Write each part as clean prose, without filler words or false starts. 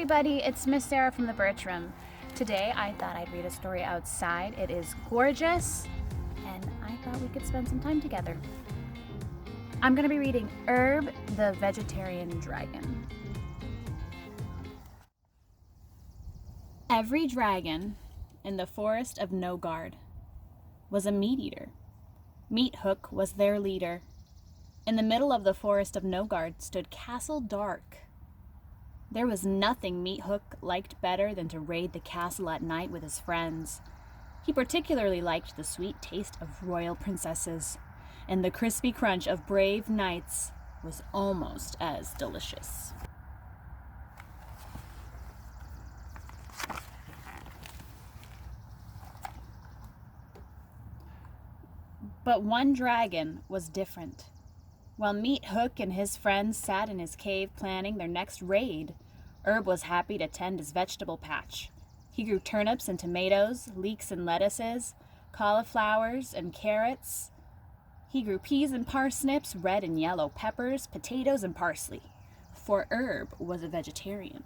everybody, it's Miss Sarah from the Birch Room. Today I thought I'd read a story outside. It is gorgeous, and I thought we could spend some time together. I'm going to be reading Herb the Vegetarian Dragon. Every dragon in the forest of Nogard was a meat eater. Meat Hook was their leader. In the middle of the forest of Nogard stood Castle Dark. There was nothing Meat Hook liked better than to raid the castle at night with his friends. He particularly liked the sweet taste of royal princesses, and the crispy crunch of brave knights was almost as delicious. But one dragon was different. While Meat Hook and his friends sat in his cave planning their next raid, Herb was happy to tend his vegetable patch. He grew turnips and tomatoes, leeks and lettuces, cauliflowers and carrots. He grew peas and parsnips, red and yellow peppers, potatoes and parsley, for Herb was a vegetarian.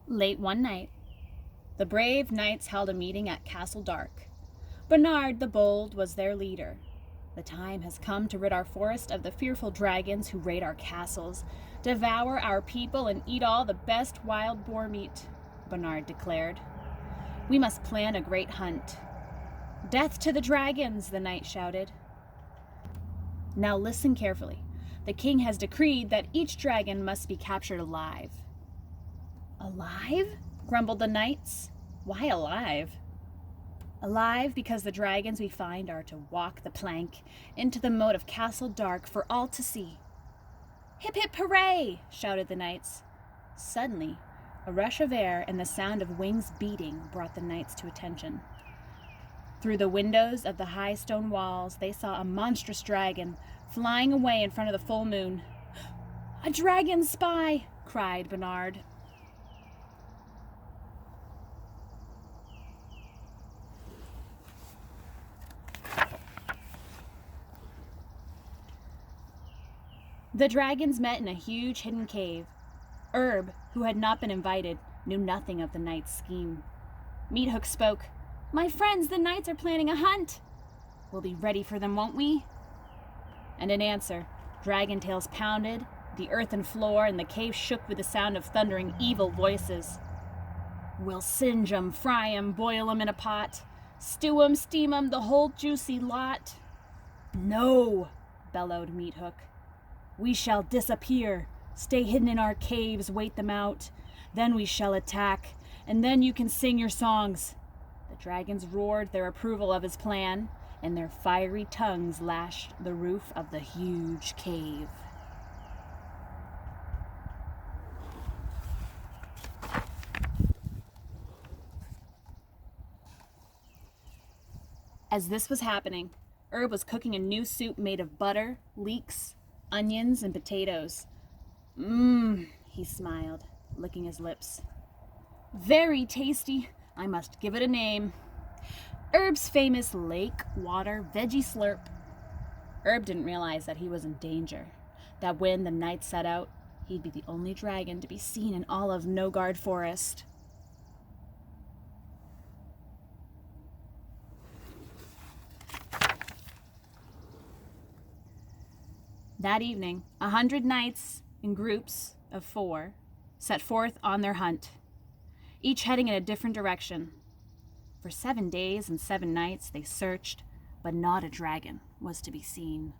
Late one night, the brave knights held a meeting at Castle Dark. Bernard the Bold was their leader. The time has come to rid our forest of the fearful dragons who raid our castles, devour our people, and eat all the best wild boar meat, Bernard declared. We must plan a great hunt. Death to the dragons, the knight shouted. Now listen carefully. The king has decreed that each dragon must be captured alive. Alive? Grumbled the knights. Why alive? Alive because the dragons we find are to walk the plank into the moat of Castle Dark for all to see. Hip hip hooray! Shouted the knights. Suddenly, a rush of air and the sound of wings beating brought the knights to attention. Through the windows of the high stone walls, they saw a monstrous dragon flying away in front of the full moon. A dragon spy! Cried Bernard. The dragons met in a huge hidden cave. Herb, who had not been invited, knew nothing of the knights' scheme. Meat Hook spoke. My friends, the knights are planning a hunt. We'll be ready for them, won't we? And in answer, dragon tails pounded, the earthen floor and the cave shook with the sound of thundering evil voices. We'll singe 'em, fry 'em, boil 'em in a pot, stew 'em, steam 'em, the whole juicy lot. No, bellowed Meat Hook. We shall disappear, stay hidden in our caves, wait them out. Then we shall attack, and then you can sing your songs. The dragons roared their approval of his plan, and their fiery tongues lashed the roof of the huge cave. As this was happening, Herb was cooking a new soup made of butter, leeks, onions, and potatoes. He smiled, licking his lips. Very tasty. I must give it a name. Herb's famous lake water veggie slurp. Herb didn't realize that he was in danger, that when the night set out, he'd be the only dragon to be seen in all of Nogard Forest. That evening, 100 knights, in groups of 4, set forth on their hunt, each heading in a different direction. For 7 days and 7 nights they searched, but not a dragon was to be seen.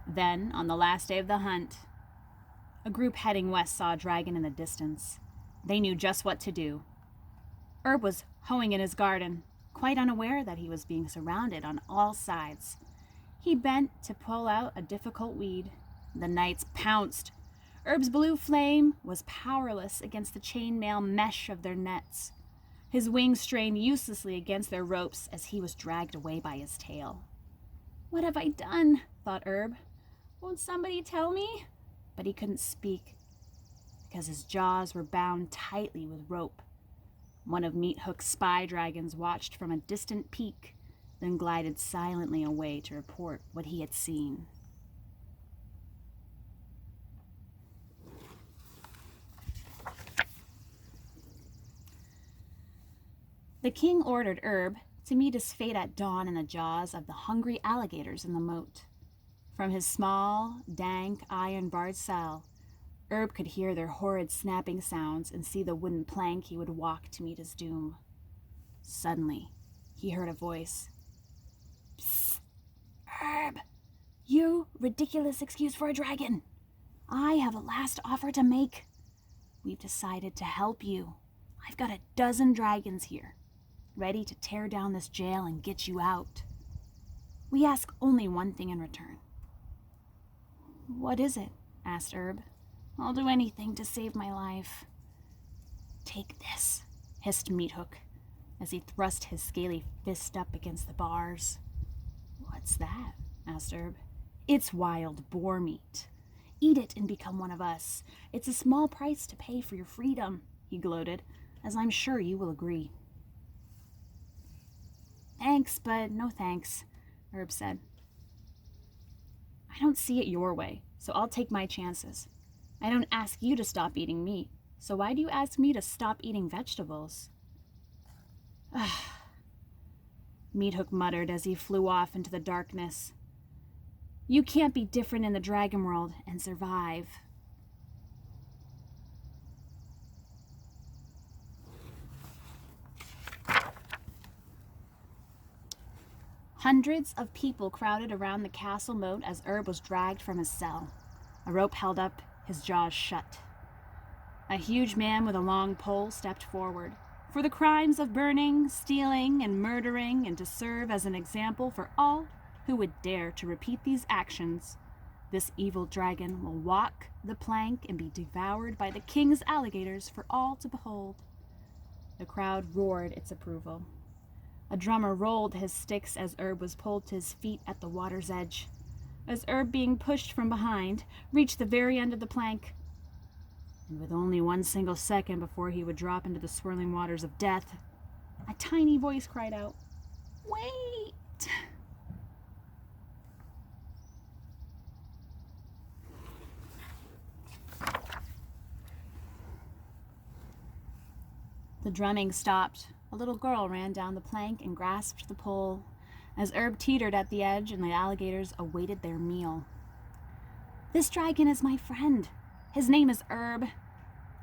Then, on the last day of the hunt, a group heading west saw a dragon in the distance. They knew just what to do. Herb was hoeing in his garden, quite unaware that he was being surrounded on all sides. He bent to pull out a difficult weed. The knights pounced. Herb's blue flame was powerless against the chainmail mesh of their nets. His wings strained uselessly against their ropes as he was dragged away by his tail. What have I done? Thought Herb. Won't somebody tell me? But he couldn't speak because his jaws were bound tightly with rope. One of Meat Hook's spy dragons watched from a distant peak, then glided silently away to report what he had seen. The king ordered Herb to meet his fate at dawn in the jaws of the hungry alligators in the moat. From his small, dank, iron-barred cell, Herb could hear their horrid snapping sounds and see the wooden plank he would walk to meet his doom. Suddenly, he heard a voice. Psst! Herb! You ridiculous excuse for a dragon! I have a last offer to make. We've decided to help you. I've got 12 dragons here, ready to tear down this jail and get you out. We ask only one thing in return. What is it? Asked Herb. I'll do anything to save my life. Take this, hissed Meat Hook, as he thrust his scaly fist up against the bars. What's that? Asked Herb. It's wild boar meat. Eat it and become one of us. It's a small price to pay for your freedom, he gloated, as I'm sure you will agree. Thanks, but no thanks, Herb said. I don't see it your way, so I'll take my chances. I don't ask you to stop eating meat, so why do you ask me to stop eating vegetables? Meat Hook muttered as he flew off into the darkness. You can't be different in the dragon world and survive. Hundreds of people crowded around the castle moat as Herb was dragged from his cell. A rope held up his jaws shut. A huge man with a long pole stepped forward. For the crimes of burning, stealing, and murdering, and to serve as an example for all who would dare to repeat these actions, this evil dragon will walk the plank and be devoured by the king's alligators for all to behold. The crowd roared its approval. A drummer rolled his sticks as Herb was pulled to his feet at the water's edge. As Herb, being pushed from behind, reached the very end of the plank, and with only 1 single second before he would drop into the swirling waters of death, a tiny voice cried out, "Wait!" The drumming stopped. A little girl ran down the plank and grasped the pole as Herb teetered at the edge and the alligators awaited their meal. This dragon is my friend. His name is Herb.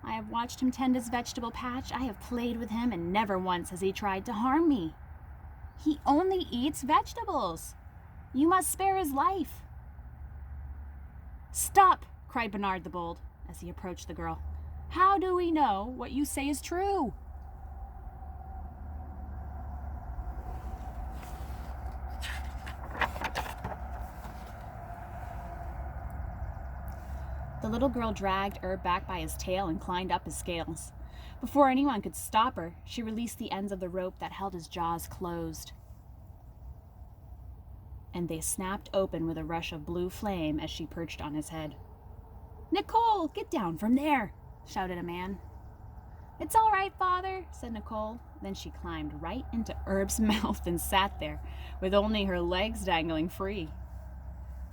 I have watched him tend his vegetable patch. I have played with him, and never once has he tried to harm me. He only eats vegetables. You must spare his life. Stop, cried Bernard the Bold as he approached the girl. How do we know what you say is true? The little girl dragged Herb back by his tail and climbed up his scales. Before anyone could stop her, she released the ends of the rope that held his jaws closed, and they snapped open with a rush of blue flame as she perched on his head. Nicole, get down from there, shouted a man. It's all right, Father, said Nicole. Then she climbed right into Herb's mouth and sat there, with only her legs dangling free.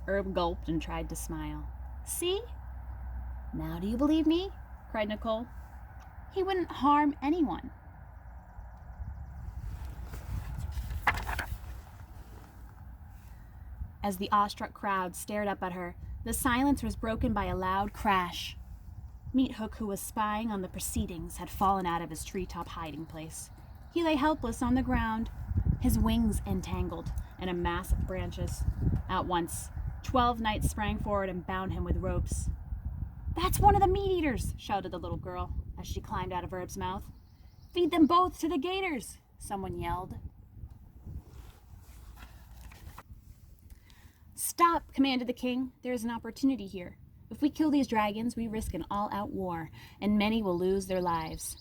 Herb gulped and tried to smile. See? Now do you believe me? Cried Nicole. He wouldn't harm anyone. As the awestruck crowd stared up at her, the silence was broken by a loud crash. Meat Hook, who was spying on the proceedings, had fallen out of his treetop hiding place. He lay helpless on the ground, his wings entangled in a mass of branches. At once, 12 knights sprang forward and bound him with ropes. That's one of the meat eaters, shouted the little girl as she climbed out of Herb's mouth. Feed them both to the gators, someone yelled. Stop, commanded the king. There is an opportunity here. If we kill these dragons, we risk an all-out war, and many will lose their lives.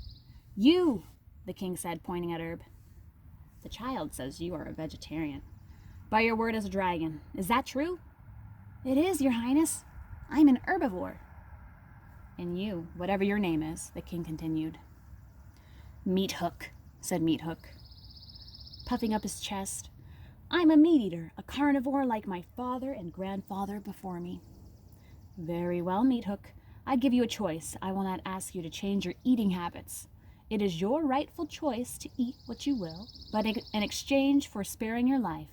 You, the king said, pointing at Herb. The child says you are a vegetarian. By your word as a dragon, is that true? It is, Your Highness. I'm an herbivore. And you, whatever your name is, the king continued. Meat Hook, said Meat Hook, puffing up his chest. I'm a meat eater, a carnivore like my father and grandfather before me. Very well, Meat Hook. I give you a choice. I will not ask you to change your eating habits. It is your rightful choice to eat what you will, but in exchange for sparing your life,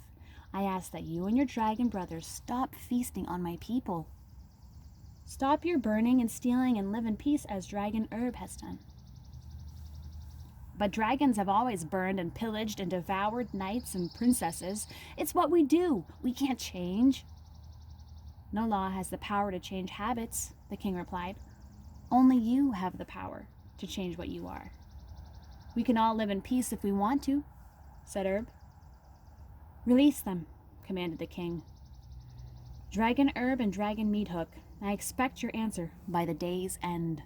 I ask that you and your dragon brothers stop feasting on my people. Stop your burning and stealing and live in peace as Dragon Herb has done. But dragons have always burned and pillaged and devoured knights and princesses. It's what we do. We can't change. No law has the power to change habits, the king replied. Only you have the power to change what you are. We can all live in peace if we want to, said Herb. Release them, commanded the king. Dragon Herb and Dragon Meat Hook, I expect your answer by the day's end.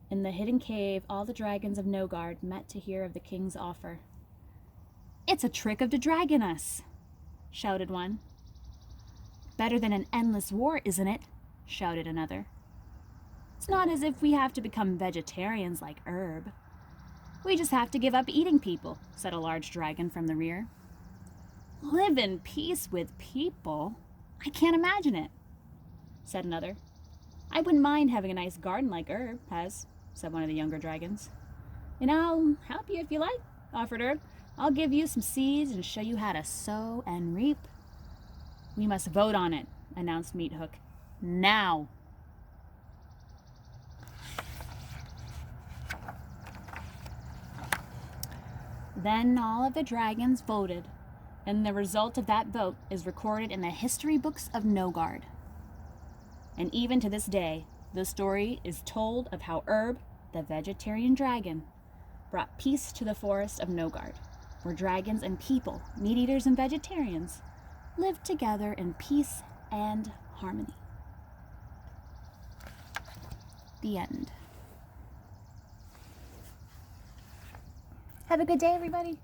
In the hidden cave, all the dragons of Nogard met to hear of the king's offer. It's a trick of to dragon us, shouted one. Better than an endless war, isn't it? Shouted another. It's not as if we have to become vegetarians like Herb. We just have to give up eating people, said a large dragon from the rear. Live in peace with people? I can't imagine it, said another. I wouldn't mind having a nice garden like Herb has, said one of the younger dragons. And I'll help you if you like, offered Herb. I'll give you some seeds and show you how to sow and reap. We must vote on it, announced Meat Hook. Now. Then all of the dragons voted, and the result of that vote is recorded in the history books of Nogard. And even to this day, the story is told of how Herb, the vegetarian dragon, brought peace to the forest of Nogard, where dragons and people, meat eaters and vegetarians, lived together in peace and harmony. The end. Have a good day, everybody.